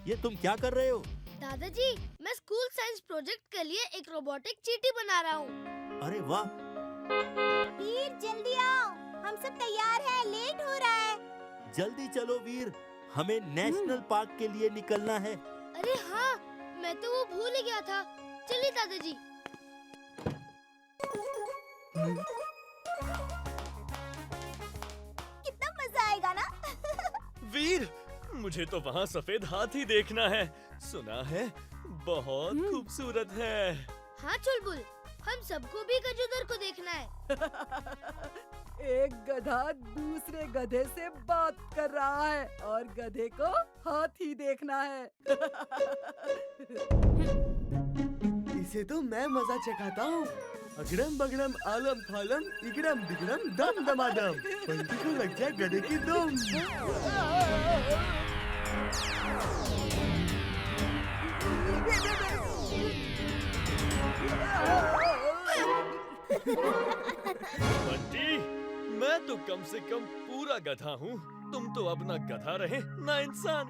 ये तुम क्या कर रहे हो? दादाजी, मैं स्कूल साइंस प्रोजेक्ट के लिए एक रोबोटिक चींटी बना रहा हूँ। अरे वाह! वीर जल्दी आओ, हम सब तैयार हैं, लेट हो रहा है। जल्दी चलो वीर, हमें नेशनल पार्क के लिए निकलना है। अरे हाँ, मैं तो वो भूल ही गया था। चलिए दादाजी। कितना मजा आएगा ना? वीर, मुझे तो वहाँ सफेद हाथी देखना है। सुना है बहुत खूबसूरत है। हाँ चुलबुल, हम सबको भी गजोदर को देखना है। एक गधा दूसरे गधे से बात कर रहा है और गधे को हाथी देखना है। इसे तो मैं मजा चखाता हूँ। अगड़म बगड़म आलम फालम इगड़म बिगड़म दम दमादम, बंटी को लग जाए गधे की दुम। बंटी, मैं तो कम से कम पूरा गधा हूँ। तुम तो अब ना गधा रहे ना इंसान।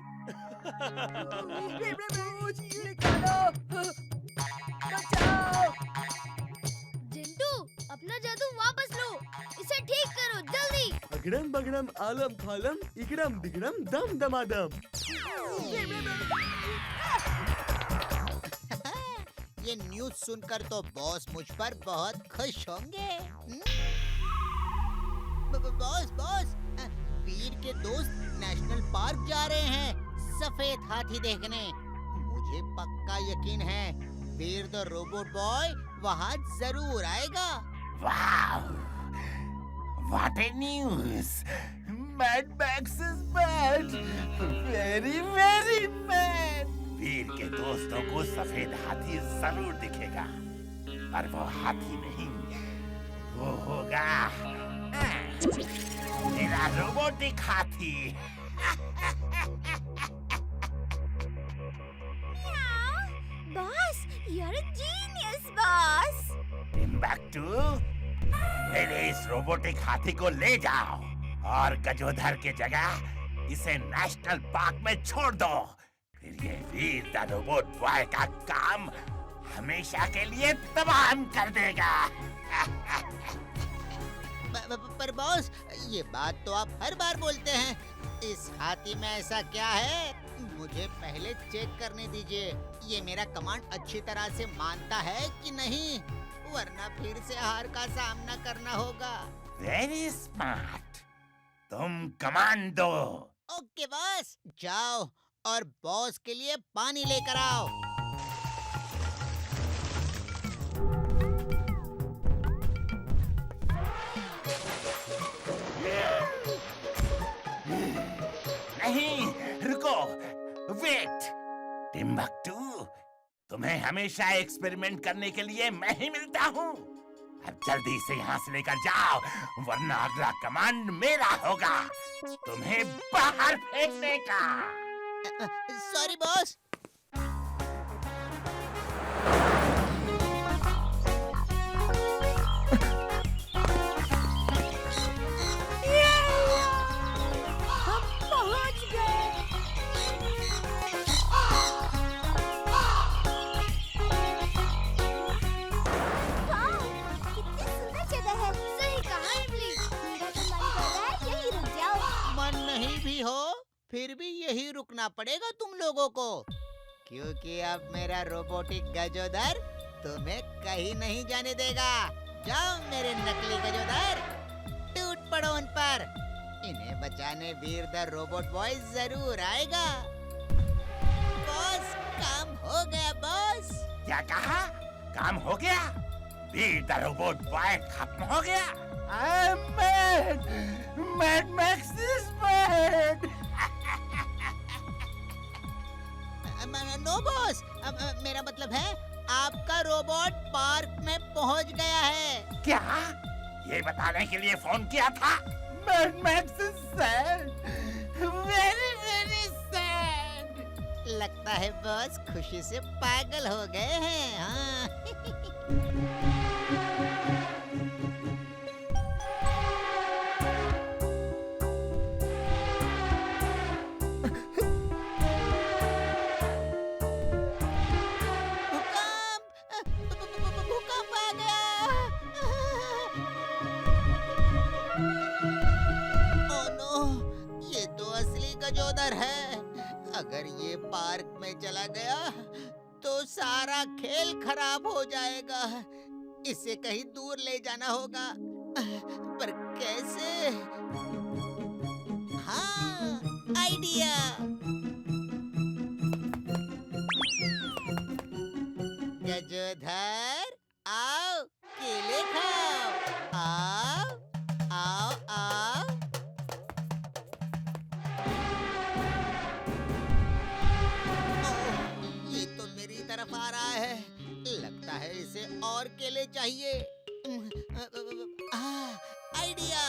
निकालो, बचाओ। जिंटू, अपना जादू वापस लो। इसे ठीक करो जल्दी। अगड़म बगड़म आलम फालम इगड़म बिगड़म दम दमादम। ये न्यूज़ सुनकर तो बॉस मुझ पर बहुत खुश होंगे। बॉस बॉस, वीर के दोस्त नेशनल पार्क जा रहे हैं सफेद हाथी देखने। मुझे पक्का यकीन है वीर द रोबोट बॉय वहाँ जरूर आएगा। Wow! What a news! Mad Max is bad! Very, very bad! वीर के दोस्तों को सफेद हाथी जरूर दिखेगा, पर वो हाथी नहीं, वो होगा मेरा रोबोटिक हाथी। Boss, you're a genius, boss. Timbuktu, मेरे इस रोबोटिक हाथी को ले जाओ और गजोधर के जगह इसे नेशनल पार्क में छोड़ दो। फिर ये वीर द रोबोट बॉय का काम हमेशा के लिए तमाम कर देगा। पर बॉस, ये बात तो आप हर बार बोलते हैं। इस हाथी में ऐसा क्या है? मुझे पहले चेक करने दीजिए ये मेरा कमांड अच्छी तरह से मानता है कि नहीं, वरना फिर से हार का सामना करना होगा। वेरी स्मार्ट, तुम कमांड दो। ओके बॉस, जाओ और बॉस के लिए पानी लेकर आओ। नहीं, रुको, वेट। टिम्बक्टू, तुम्हें हमेशा एक्सपेरिमेंट करने के लिए मैं ही मिलता हूँ। अब जल्दी से यहाँ से लेकर जाओ, वरना अगला कमांड मेरा होगा, तुम्हें बाहर फेंकने का। Sorry boss. फिर भी यही रुकना पड़ेगा तुम लोगों को, क्योंकि अब मेरा रोबोटिक गजोदर तुम्हें कहीं नहीं जाने देगा। जाओ मेरे नकली गजोदर, टूट पड़ो उन पर। इन्हें बचाने वीर द रोबोट बॉय जरूर आएगा। बॉस, काम हो गया बॉस। क्या कहा? काम हो गया? वीर द रोबोट बॉय खत्म हो गया? I'm mad! Mad Max is mad! No boss, मेरा मतलब है आपका रोबोट पार्क में पहुंच गया है। क्या? ये बताने के लिए फोन किया था? Mad Max is sad! Very, very sad! लगता है बॉस खुशी से पागल हो गए हैं। हाँ। गजोदर है। अगर ये पार्क में चला गया तो सारा खेल खराब हो जाएगा। इसे कहीं दूर ले जाना होगा, पर कैसे? हाँ, आइडिया। गजोधर आओ, केले खाओ। आओ आओ आओ। ओह, ये तो मेरी तरफ आ रहा है। लगता है इसे और केले चाहिए। आइडिया।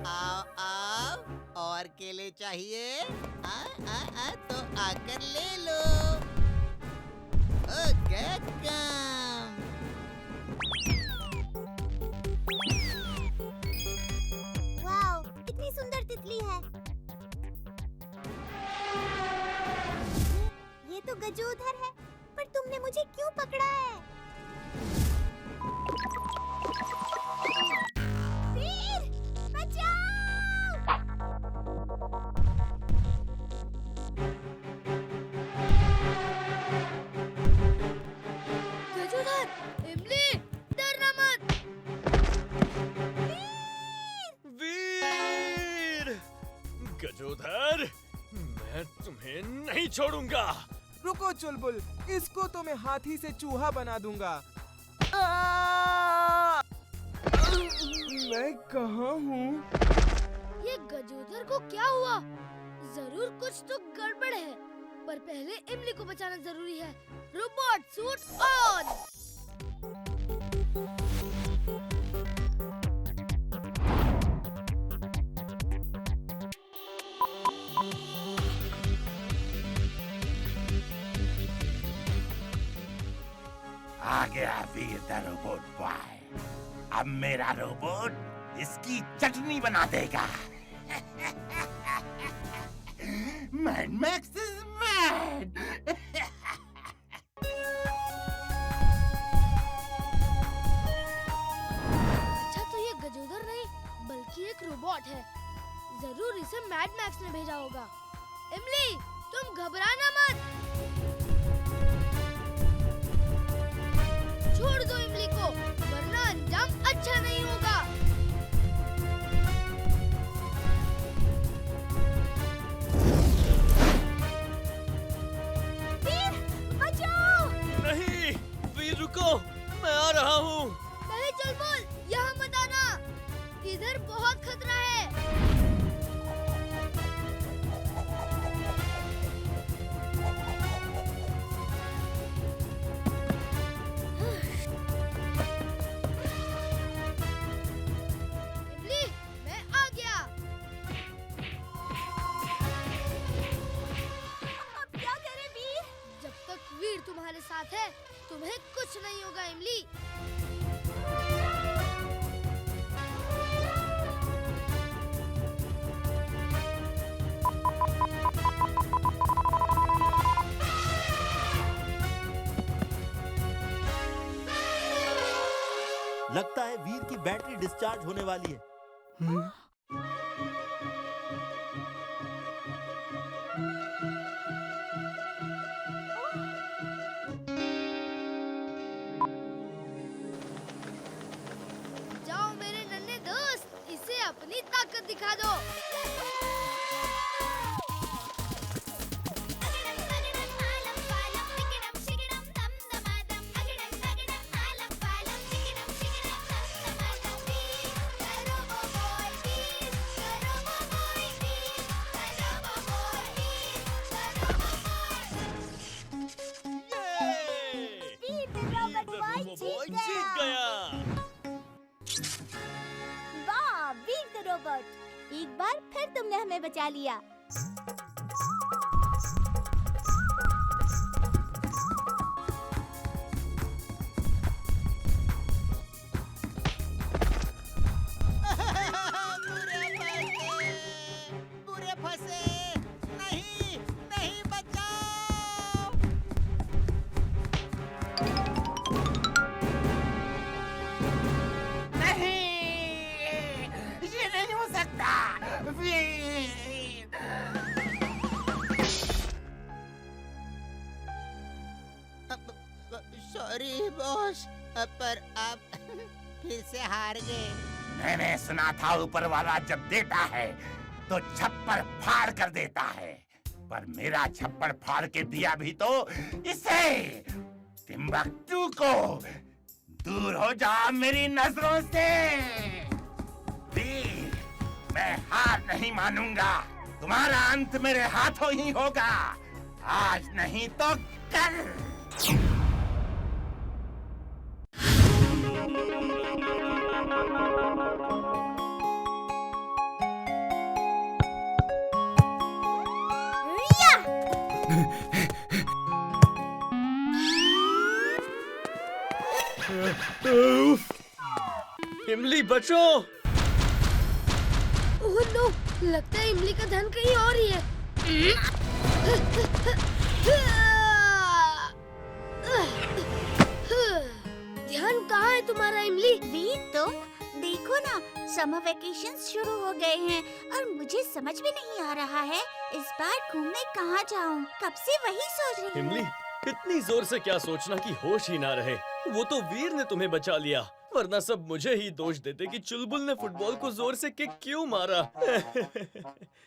आओ आओ, और केले चाहिए? तो आकर ले लो। हो गया काम। वाओ, कितनी सुंदर तितली है। ये तो गजोधर है, पर तुमने मुझे क्यों पकड़ा है? वीर, बचाओ! गजोधर, इमली, डरना मत। वीर! गजोधर, मैं तुम्हें नहीं छोड़ूंगा। रुको चुलबुल, इसको तो मैं हाथी से चूहा बना दूंगा। मैं कहाँ हूँ? ये गजोधर को क्या हुआ? जरूर कुछ तो गड़बड़ है, पर पहले इमली को बचाना जरूरी है। Robot suit on. आ गया वीर द रोबोट बॉय। अब मेरा रोबोट इसकी चटनी बना देगा। Mad Max is mad. अच्छा, तो ये गजोधर नहीं बल्कि एक रोबोट है। जरूर इसे मैड मैक्स ने भेजा होगा। इमली, तुम घबराना मत। छोड़ दो इमली को, वरना अंजाम अच्छा नहीं होगा। वीर, बचाओ! नहीं, वीर रुको, मैं आ रहा हूँ। पहले चल बोल, यहाँ मत आना। इधर बहुत खतरा है। इमली, मैं आ गया। अब क्या करें वीर? जब तक वीर तुम्हारे साथ है, तुम्हें कुछ नहीं होगा इमली। लगता है वीर की बैटरी डिस्चार्ज होने वाली है। जाओ मेरे नन्हे दोस्त, इसे अपनी ताकत दिखा दो। वीर द रोबोट बॉय रोबोट जीत जीत गया। गया। वाह, वीर द रोबोट, एक बार फिर तुमने हमें बचा लिया। पूरे फंसे। नहीं, नहीं, बचाओ। नहीं, ये नहीं हो सकता। वीर बॉस, पर आप फिर से हार गए। मैंने सुना था ऊपर वाला जब देता है तो छप्पर फाड़ कर देता है, पर मेरा छप्पर फाड़ के दिया भी तो इसे। टिम्बकटू को दूर हो जा मेरी नजरों से। वीर, मैं हार नहीं मानूंगा। तुम्हारा अंत मेरे हाथों ही होगा, आज नहीं तो कल। इमली बचो। ओह नो, लगता है इमली का ध्यान कहीं और ही है। ध्यान कहाँ है तुम्हारा इमली? वीर, तुम देखो ना, समर वेकेशंस शुरू हो गए हैं और मुझे समझ में नहीं आ रहा है इस बार घूमने कहाँ जाऊँ। कब से वही सोच रही हूँ। इमली, इतनी जोर से क्या सोचना कि होश ही ना रहे। वो तो वीर ने तुम्हें बचा लिया, वरना सब मुझे ही दोष देते कि चुलबुल ने फुटबॉल को जोर से किक क्यों मारा।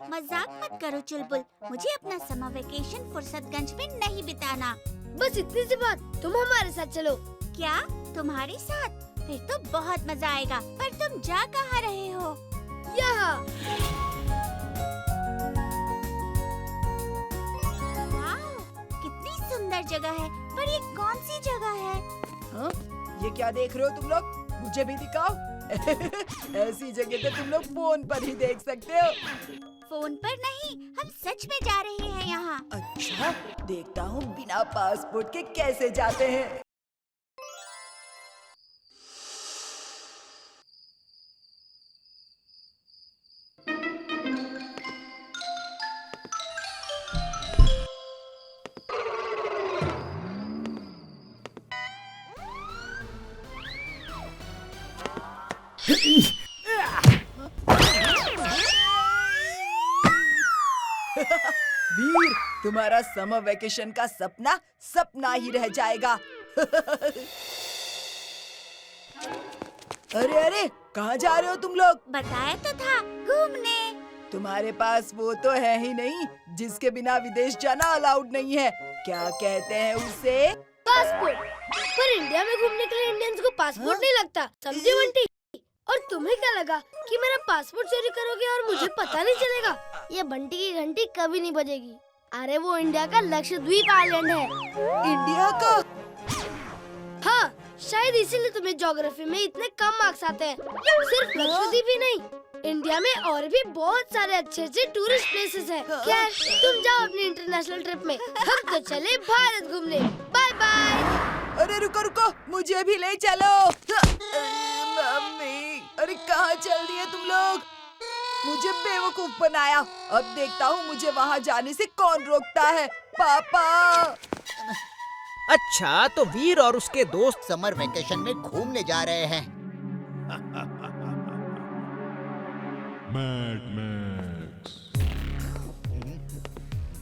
मजाक मत करो चुलबुल, मुझे अपना समर वेकेशन फुर्सतगंज में नहीं बिताना। बस इतनी सी बात, तुम हमारे साथ चलो। क्या तुम्हारे साथ? फिर तो बहुत मजा आएगा। पर तुम जा कहाँ रहे हो? यहाँ। वाह, कितनी सुंदर जगह है। पर ये कौन सी जगह है? हाँ? ये क्या देख रहे हो तुम लोग? मुझे भी दिखाओ। ऐसी जगह तो तुम लोग फोन पर ही देख सकते हो। फोन पर नहीं, हम सच में जा रहे हैं यहाँ। अच्छा, देखता हूँ बिना पासपोर्ट के कैसे जाते हैं। वीर, तुम्हारा समर वेकेशन का सपना सपना ही रह जाएगा। अरे अरे, कहाँ जा रहे हो तुम लोग? बताया तो था, घूमने। तुम्हारे पास वो तो है ही नहीं जिसके बिना विदेश जाना अलाउड नहीं है। क्या कहते हैं उसे? पासपोर्ट। पर इंडिया में घूमने के लिए इंडियंस को पासपोर्ट नहीं लगता, समझे बंटी? और तुम्हें क्या लगा कि मेरा पासपोर्ट चोरी करोगे और मुझे पता नहीं चलेगा? ये बंटी की घंटी कभी नहीं बजेगी। अरे वो इंडिया का लक्षद्वीप आइलैंड है। इंडिया का? हाँ, शायद इसीलिए तुम्हें ज्योग्राफी में इतने कम मार्क्स आते हैं। सिर्फ लक्षद्वीप ही नहीं, इंडिया में और भी बहुत सारे अच्छे अच्छे टूरिस्ट प्लेसेस हैं। खैर, तुम जाओ अपनी इंटरनेशनल ट्रिप में, हम तो चले भारत घूमने। Bye bye. अरे रुको रुको, मुझे भी ले चलो। मम्मी, अरे कहाँ चल दिए तुम लोग? मुझे बेवकूफ बनाया। अब देखता हूँ मुझे वहाँ जाने से कौन रोकता है। पापा। अच्छा, तो वीर और उसके दोस्त समर वेकेशन में घूमने जा रहे हैं।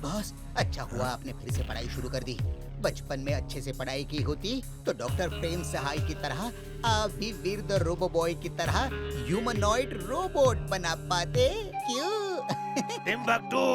बॉस, अच्छा हुआ आपने फिर से पढ़ाई शुरू कर दी। बचपन में अच्छे से पढ़ाई की होती तो डॉक्टर प्रेम सहाय की तरह आप भी वीर द रोबो बॉय की तरह ह्यूमनॉइड रोबोट बना पाते। क्यों? टिम्बकटू,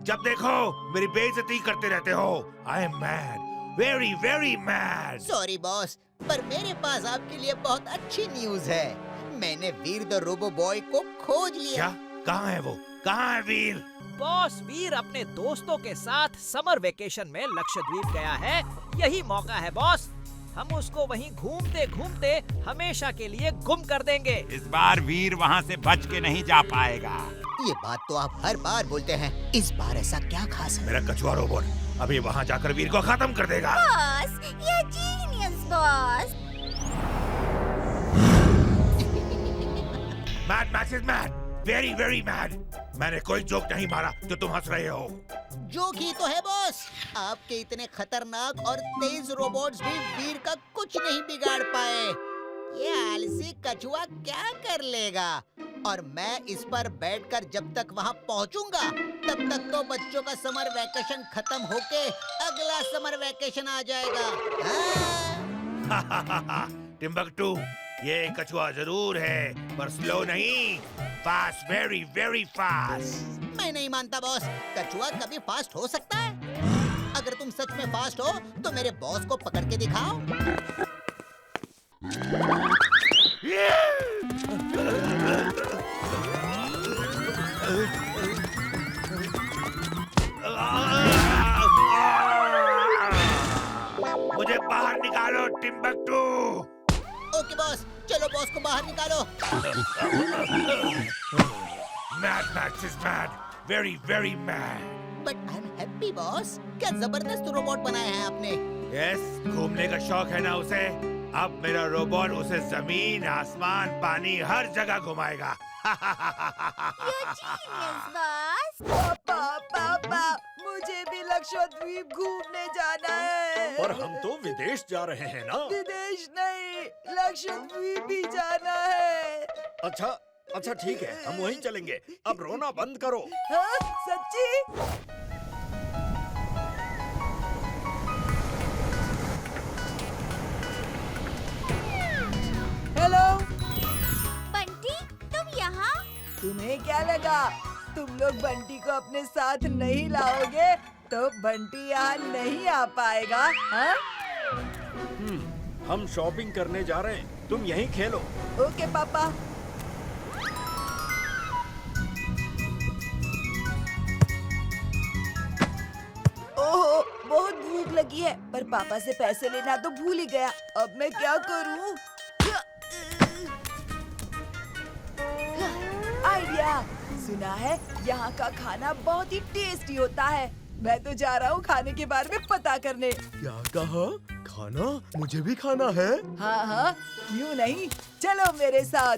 जब देखो मेरी बेइज्जती करते रहते हो। I am mad, very very mad. Sorry boss, पर मेरे पास आपके लिए बहुत अच्छी न्यूज है। मैंने वीर द रोबो बॉय को खोज लिया। क्या? कहाँ है वो? कहाँ है वीर? बॉस, वीर अपने दोस्तों के साथ समर वेकेशन में लक्षद्वीप गया है। यही मौका है बॉस, हम उसको वहीं घूमते घूमते हमेशा के लिए गुम कर देंगे। इस बार वीर वहाँ से बच के नहीं जा पाएगा। ये बात तो आप हर बार बोलते हैं, इस बार ऐसा क्या खास है? मेरा कछुआ रोबोट अभी वहाँ जाकर वीर को खत्म कर देगा। बॉस, ये genius boss. Mad Max is mad, very very mad. मैंने कोई जोक नहीं मारा जो तुम हंस रहे हो। जोक ही तो है बॉस। आपके इतने खतरनाक और तेज रोबोट्स भी वीर का कुछ नहीं बिगाड़ पाए। ये आलसी कछुआ क्या कर लेगा? और मैं इस पर बैठकर जब तक वहाँ पहुँचूंगा तब तक तो बच्चों का समर वेकेशन खत्म होके अगला समर वेकेशन आ जाएगा। हाँ? टिम्बकटू, ये कछुआ जरूर है पर स्लो नहीं, फास्ट, वेरी वेरी फास्ट। मैं नहीं मानता बॉस, कछुआ कभी फास्ट हो सकता है? अगर तुम सच में फास्ट हो तो मेरे बॉस को पकड़ के दिखाओ। मुझे बाहर निकालो टिम्बकटू। ओके बॉस, चलो बॉस को बाहर निकालो। Mad Max is mad, very very mad. But I am happy boss. क्या जबरदस्त रोबोट बनाया है आपने। यस, घूमने का शौक है ना उसे। अब मेरा रोबोट उसे जमीन, आसमान, पानी हर जगह घुमाएगा। बॉस। पापा पापा, मुझे भी लक्षद्वीप घूमने जाना है। और हम तो विदेश जा रहे हैं ना। विदेश नहीं, लक्षद्वीप ही जाना है। अच्छा अच्छा ठीक है, हम वहीं चलेंगे। अब रोना बंद करो। हाँ, सच्ची? हेलो बंटी, तुम यहाँ? तुम्हें क्या लगा तुम लोग बंटी को अपने साथ नहीं लाओगे तो बंटी यहाँ नहीं आ पाएगा? हाँ? हम शॉपिंग करने जा रहे हैं, तुम यहीं खेलो। ओके पापा। ओहो, बहुत भूख लगी है पर पापा से पैसे लेना तो भूल ही गया। अब मैं क्या करूं? आइडिया! सुना है यहाँ का खाना बहुत ही टेस्टी होता है। मैं तो जा रहा हूँ खाने के बारे में पता करने। क्या कहा? खाना? मुझे भी खाना है। हाँ हाँ, क्यों नहीं, चलो मेरे साथ।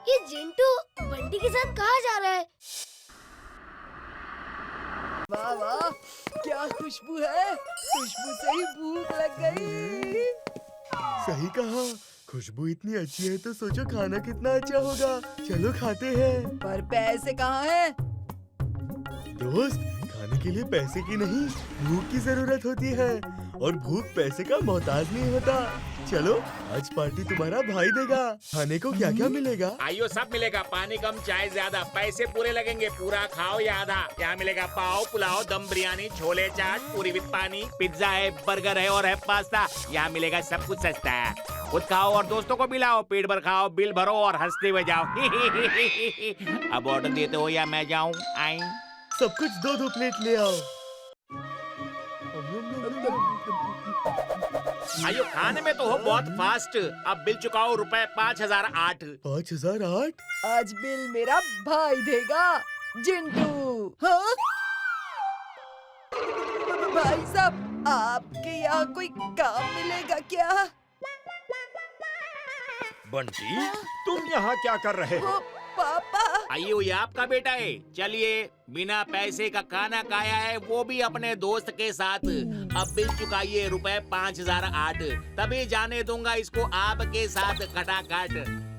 ये जिंटू बंटी के साथ कहाँ जा रहा है? वाह वाह, क्या खुशबू है। खुशबू से ही भूख लग गई। सही कहा, खुशबू इतनी अच्छी है तो सोचो खाना कितना अच्छा होगा। चलो खाते हैं। पर पैसे कहाँ हैं? दोस्त, खाने के लिए पैसे की नहीं, भूख की जरूरत होती है और भूख पैसे का मोहताज नहीं होता। चलो, आज पार्टी तुम्हारा भाई देगा। खाने को क्या क्या मिलेगा? आइयो, सब मिलेगा। पानी कम, चाय ज्यादा, पैसे पूरे लगेंगे। पूरा खाओ या आधा। यहाँ मिलेगा पाव, पुलाव, दम बिरयानी, छोले चाट, पूरी विद पानी, पिज्जा है, बर्गर है और है पास्ता। यहाँ मिलेगा, सब कुछ सस्ता है। खुद खाओ और दोस्तों को पिलाओ। पेट भर खाओ, बिल भरो और हंसते हुए जाओ। अब ऑर्डर देते हो या मैं जाऊँ? आई सब कुछ दो दो प्लेट ले आओ। आइयो, खाने में तो हो बहुत फास्ट। अब बिल चुकाओ, रुपए 5008। 5008? आज बिल मेरा भाई देगा, जिंटू। हाँ? भाई साहब, आपके यहाँ कोई काम मिलेगा क्या? बंटी, तुम यहाँ क्या कर रहे हो? पापा। आइयो, ये आपका बेटा है। चलिए, बिना पैसे का खाना खाया है, वो भी अपने दोस्त के साथ। अब बिल चुकाइए, रुपए 5008। तभी जाने दूंगा इसको आपके साथ खटाखट।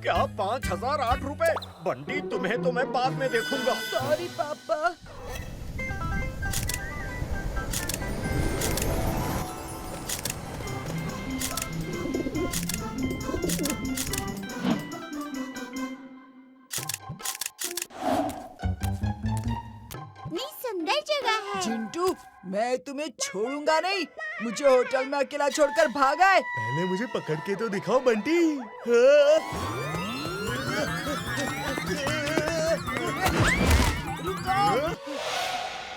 क्या 5008 रुपए? बंटी, तुम्हें तो मैं बाद में देखूंगा। सॉरी पापा। सुंदर जगह है। जिंटू, मैं तुम्हें छोड़ूंगा नहीं। मुझे होटल में अकेला छोड़कर भाग आए। पहले मुझे पकड़ के तो दिखाओ बंटी। हाँ? रुको!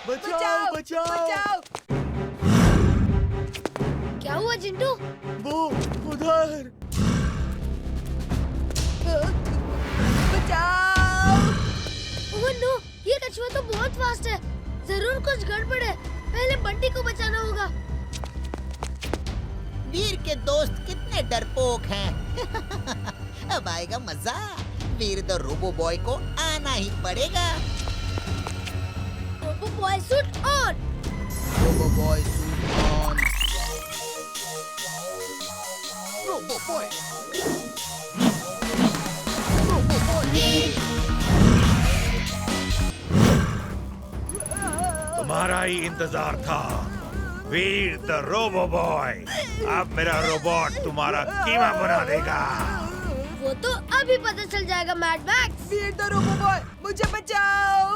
बचाओ बचाओ। बचाओ! क्या हुआ जिंटू? वो उधर। बचाओ! ओह नो, ये कछुआ तो बहुत फास्ट है। जरूर कुछ गड़बड़ है। पहले बंटी को बचाना होगा। वीर के दोस्त कितने डरपोक हैं। अब आएगा मजा। वीर द रोबो बॉय को आना ही पड़ेगा। Robo boy suit on. Robo boy suit on. Robo boy. Robo boy. तुम्हारा ही इंतजार था। वीर द रोबो बॉय, अब मेरा रोबोट तुम्हारा कीमा बना देगा। वो तो अभी पता चल जाएगा Mad Max. Veer the robo boy, मुझे बचाओ।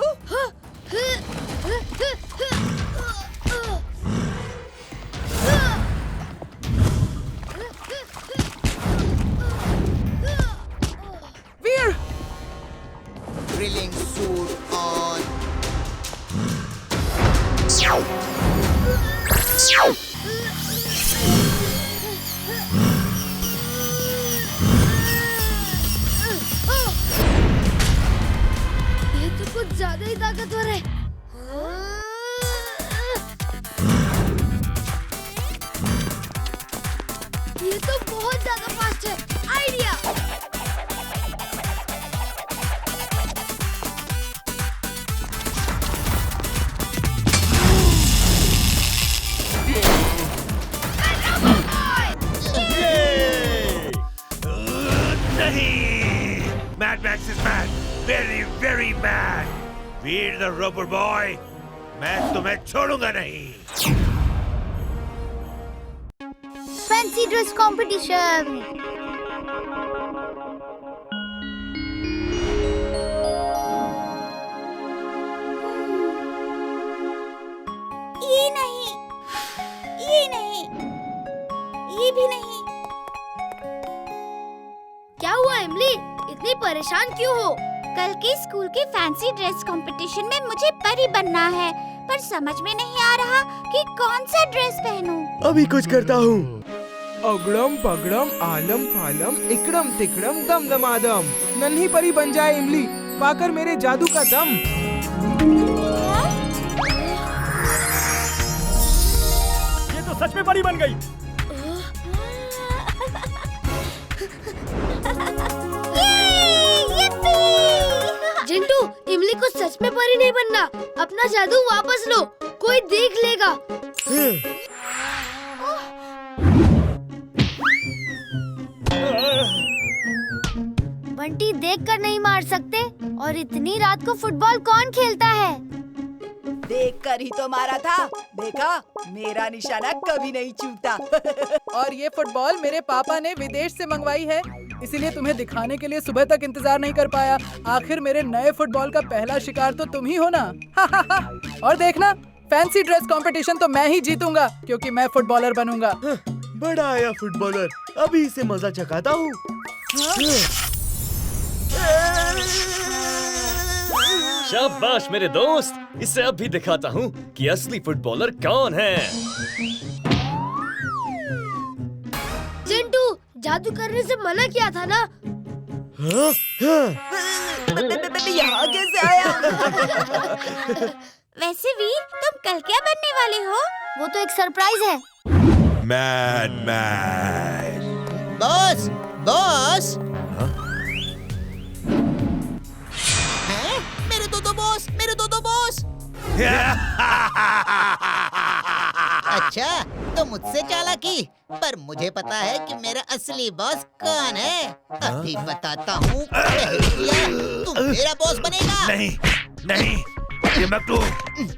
Veer, drilling suit on. ये तो कुछ ज्यादा ही ताकतवर है। ये तो बहुत ज्यादा फास्ट है। आइडिया। नहीं, Mad Max is mad, very very mad. Veer the robo boy, मैं तुम्हें छोड़ूंगा नहीं। Fancy dress competition. ये नहीं, ये नहीं, ये भी नहीं। क्या हुआ इमली? इतनी परेशान क्यों हो? कल के स्कूल के फैंसी ड्रेस कंपटीशन में मुझे परी बनना है, पर समझ में नहीं आ रहा कि कौन सा ड्रेस पहनूं। अभी कुछ करता हूँ। अगड़म पगड़म आलम फालम इकड़म तिकड़म दम दमादम, नन्ही परी बन जाए इमली, पाकर मेरे जादू का दम। ये तो सच में परी बन गई। जिंटू, इमली को सच में परी नहीं बनना। अपना जादू वापस लो, कोई देख लेगा। बंटी देखकर नहीं मार सकते, और इतनी रात को फुटबॉल कौन खेलता है? देखकर ही तो मारा था। देखा, मेरा निशाना कभी नहीं चूकता। और ये फुटबॉल मेरे पापा ने विदेश से मंगवाई है, इसीलिए तुम्हें दिखाने के लिए सुबह तक इंतजार नहीं कर पाया। आखिर मेरे नए फुटबॉल का पहला शिकार तो तुम ही हो ना। और देखना, फैंसी ड्रेस कंपटीशन तो मैं ही जीतूंगा, क्योंकि मैं फुटबॉलर बनूंगा। बड़ा आया फुटबॉलर, अभी इसे मजा चखाता हूँ। शाबाश मेरे दोस्त, इसे अब भी दिखाता हूँ कि असली फुटबॉलर कौन है। जिंटू, जादू करने से मना किया था ना। यहाँ कैसे आया? वैसे वीर, तुम कल क्या बनने वाले हो? वो तो एक सरप्राइज है। Mad max. Boss, boss. हैं? मेरे दो बॉस, मेरे दो बॉस। अच्छा, तो मुझसे चालाकी, पर मुझे पता है कि मेरा असली बॉस कौन है। अभी बताता हूँ। तू मेरा बॉस बनेगा। नहीं, नहीं, टिम्बकटू,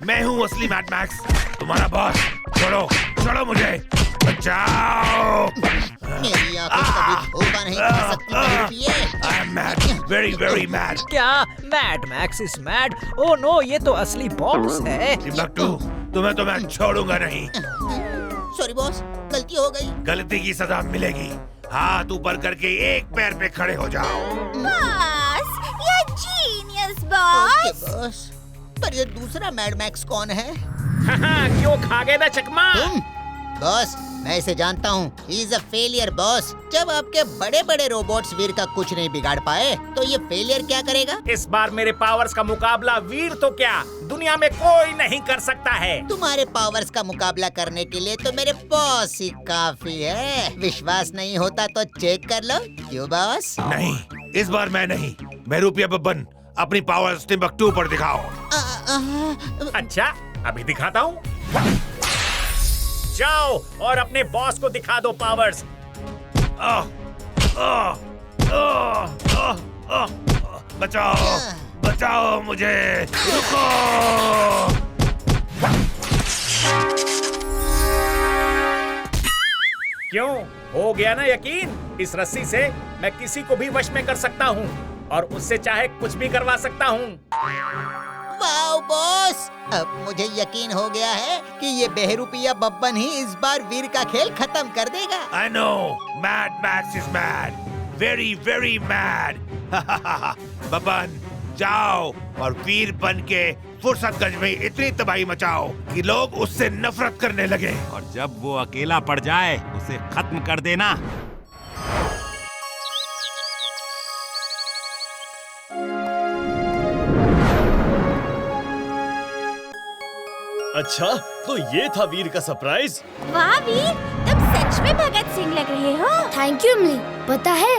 मैं हूँ असली मैड मैक्स, तुम्हारा बॉस। छोड़ो, छोड़ो मुझे, बचाओ। मेरी आंखें कभी धोखा नहीं खा सकती मेरे लिए। I am mad, very very mad। क्या Mad Max is mad? Oh no, ये तो असली बॉस है। टिम्बकटू, तुम्हें तो मैं छोड़ूंगा नहीं। सॉरी बॉस, गलती हो गई। गलती की सजा मिलेगी। हाथ ऊपर करके एक पैर पे खड़े हो जाओ। बॉस, ये जीनियस बॉस। ओके बॉस, पर ये दूसरा मैड मैक्स कौन है? क्यों खा गए ना चकमा? तुम? बॉस, मैं इसे जानता हूँ। He is a failure boss. जब आपके बड़े बड़े रोबोट्स वीर का कुछ नहीं बिगाड़ पाए, तो ये फेलियर क्या करेगा? इस बार मेरे पावर्स का मुकाबला वीर तो क्या, दुनिया में कोई नहीं कर सकता है। तुम्हारे पावर्स का मुकाबला करने के लिए तो मेरे बॉस ही काफी है। विश्वास नहीं होता तो चेक कर लो। क्यों बॉस? नहीं, इस बार मैं नहीं। मैं रुपया बब्बन, अपनी पावर्स टिम्बकटू पर दिखाओ। अच्छा, अभी दिखाता हूँ। जाओ और अपने बॉस को दिखा दो पावर्स। बचाओ, बचाओ मुझे, रुको। क्यों, हो गया ना यकीन? इस रस्सी से मैं किसी को भी वश में कर सकता हूँ और उससे चाहे कुछ भी करवा सकता हूँ। वाओ बॉस, अब मुझे यकीन हो गया है कि ये बहरूपिया बब्बन ही इस बार वीर का खेल खत्म कर देगा। I know, Mad Max is mad, very very mad. Baban, जाओ और वीर बन के फुर्सतगंज में इतनी तबाही मचाओ कि लोग उससे नफरत करने लगे। और जब वो अकेला पड़ जाए उसे खत्म कर देना। अच्छा, तो ये था वीर का सरप्राइज। वाह वीर, तुम सच में भगत सिंह लग रहे हो। थैंक यू इमली। पता है,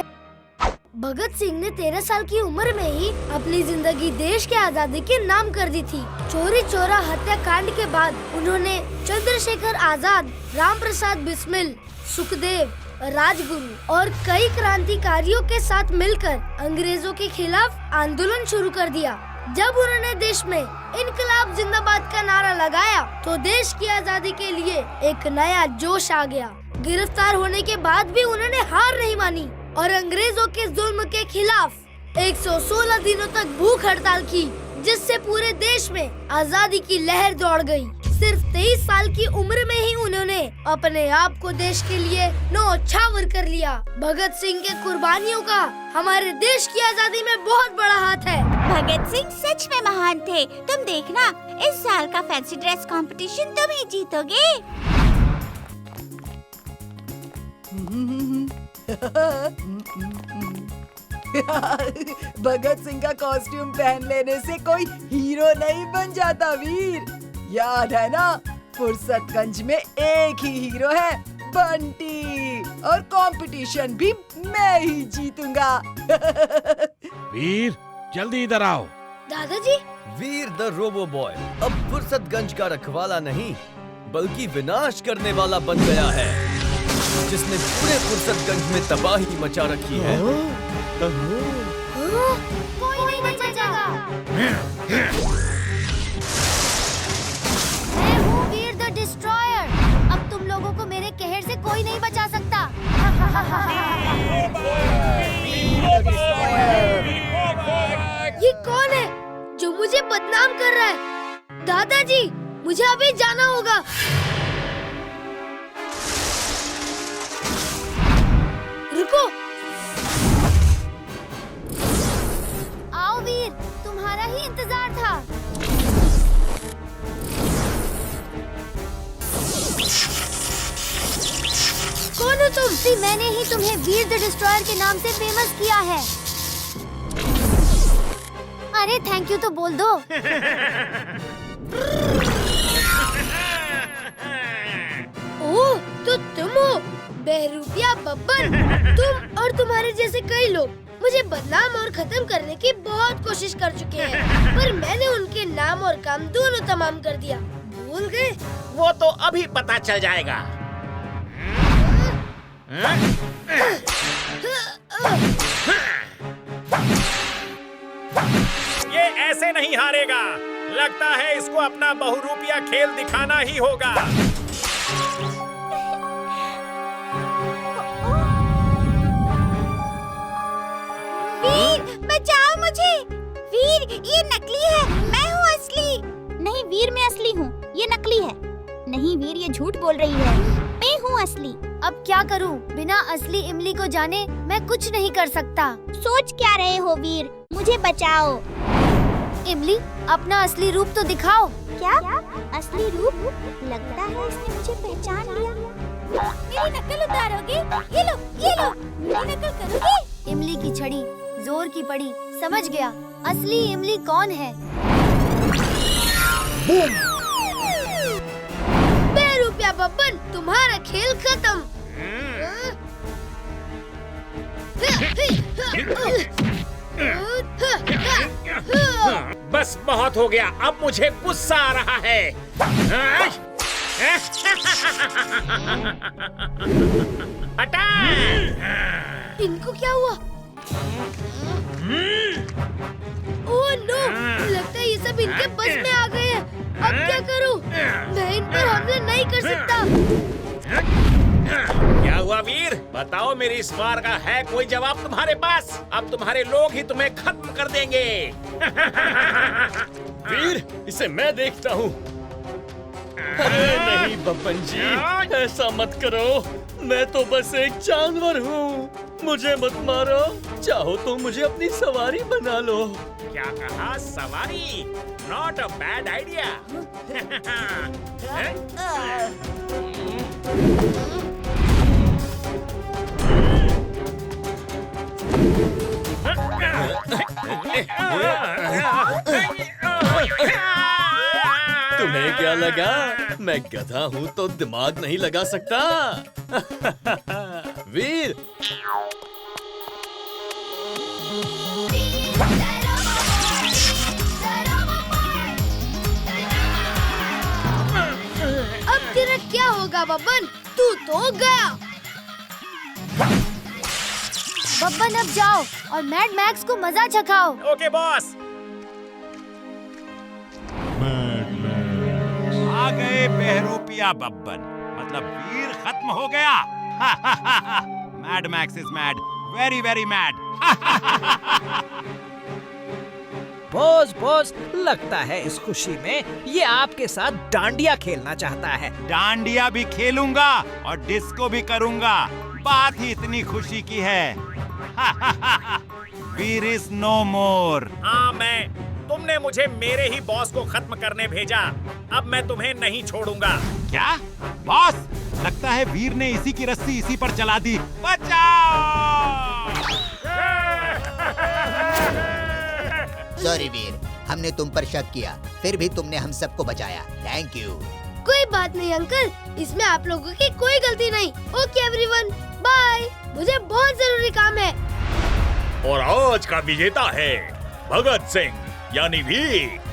भगत सिंह ने 13 साल की उम्र में ही अपनी जिंदगी देश के आजादी के नाम कर दी थी। चोरी चोरा हत्याकांड के बाद उन्होंने चंद्रशेखर आजाद, राम प्रसाद बिस्मिल, सुखदेव, राजगुरु और कई क्रांतिकारियों के साथ मिलकर अंग्रेजों के खिलाफ आंदोलन शुरू कर दिया। जब उन्होंने देश में इनकलाब जिंदाबाद का नारा लगाया तो देश की आजादी के लिए एक नया जोश आ गया। गिरफ्तार होने के बाद भी उन्होंने हार नहीं मानी और अंग्रेजों के जुल्म के खिलाफ 116 दिनों तक भूख हड़ताल की, जिससे पूरे देश में आजादी की लहर दौड़ गई। सिर्फ 23 साल की उम्र में ही उन्होंने अपने आप को देश के लिए न्यौछावर कर लिया। भगत सिंह के कुर्बानियों का हमारे देश की आजादी में बहुत बड़ा हाथ है। भगत सिंह सच में महान थे। तुम देखना, इस साल का फैंसी ड्रेस कंपटीशन तुम ही जीतोगे। भगत सिंह का कॉस्ट्यूम पहन लेने से कोई हीरो नहीं बन जाता वीर। याद है ना, फुर्सतगंज में एक ही हीरो है, बंटी, और कंपटीशन भी मैं ही जीतूंगा। वीर, जल्दी इधर आओ। दादाजी, वीर द रोबो बॉय अब फुर्सतगंज का रखवाला नहीं बल्कि विनाश करने वाला बन गया है, जिसने पूरे फुर्सतगंज में तबाही मचा रखी है। कोई नहीं बचेगा। मैं हूँ वीर द डिस्ट्रॉयर। अब तुम लोगों को मेरे कहर से कोई नहीं बचा सकता। ये कौन है जो मुझे बदनाम कर रहा है? दादाजी, मुझे अभी जाना होगा। रुको। आओ वीर, तुम्हारा ही इंतजार था। कौन हो तुम? मैंने ही तुम्हें वीर द डिस्ट्रॉयर के नाम से फेमस किया है। अरे थैंक यू तो बोल दो। ओह, तो तुम हो बहरूपिया बब्बन। तुम और तुम्हारे जैसे कई लोग मुझे बदनाम और खत्म करने की बहुत कोशिश कर चुके हैं, पर मैंने उनके नाम और काम दोनों तमाम कर दिया। भूल गए? वो तो अभी पता चल जाएगा। ये ऐसे नहीं हारेगा। लगता है इसको अपना बहुरूपिया खेल दिखाना ही होगा। वीर, बचाओ मुझे। वीर, ये नकली है, मैं हूँ असली। नहीं वीर, मैं असली हूँ, ये नकली है। नहीं वीर, ये झूठ बोल रही है, मैं हूँ असली। अब क्या करूं? बिना असली इमली को जाने मैं कुछ नहीं कर सकता। सोच क्या रहे हो वीर, मुझे बचाओ। इमली, अपना असली रूप तो दिखाओ। क्या असली रूप? लगता है इसने मुझे पहचान लिया। मेरी नकल उतारोगे? ये लो, ये लो, मेरी नकल करोगे? इमली की छड़ी जोर की पड़ी, समझ गया असली इमली कौन है। बहरूपिया बब्बन, तुम्हारा खेल खत्म। बस बहुत हो गया, अब मुझे गुस्सा आ रहा है। हटा! इनको क्या हुआ? ओह नो, लगता है ये सब इनके बस में आ गए हैं। अब क्या करूं? मैं इन पर हमला नहीं कर सकता। क्या हुआ वीर? बताओ, मेरी इस वार का है कोई जवाब तुम्हारे पास? अब तुम्हारे लोग ही तुम्हें खत्म कर देंगे। वीर, इसे मैं देखता हूँ। अरे नहीं बब्बन जी, ऐसा मत करो। मैं तो बस एक जानवर हूँ, मुझे मत मारो। चाहो तो मुझे अपनी सवारी बना लो। क्या कहा? सवारी? Not a bad idea. तुम्हें क्या लगा मैं गधा हूँ तो दिमाग नहीं लगा सकता? वीर, अब तेरा क्या होगा बब्बन? तू तो गया। बब्बन अब जाओ और मैड मैक्स को मजा चखाओ। Okay boss. आ गए बहरूपिया बब्बन, मतलब वीर खत्म हो गया। Mad Max is mad, very very mad. Boss, लगता है इस खुशी में ये आपके साथ डांडिया खेलना चाहता है। डांडिया भी खेलूंगा और डिस्को भी करूंगा। बात ही इतनी खुशी की है। वीर इज नो मोर। हाँ, तुमने मुझे मेरे ही बॉस को खत्म करने भेजा। अब मैं तुम्हें नहीं छोड़ूंगा। क्या बॉस? लगता है वीर ने इसी की रस्सी इसी पर चला दी। बचाओ! सॉरी वीर, हमने तुम पर शक किया, फिर भी तुमने हम सबको बचाया। Thank you. कोई बात नहीं अंकल, इसमें आप लोगों की कोई गलती नहीं। Okay everyone, bye. मुझे बहुत जरूरी काम है। और आज का विजेता है भगत सिंह यानी वीर।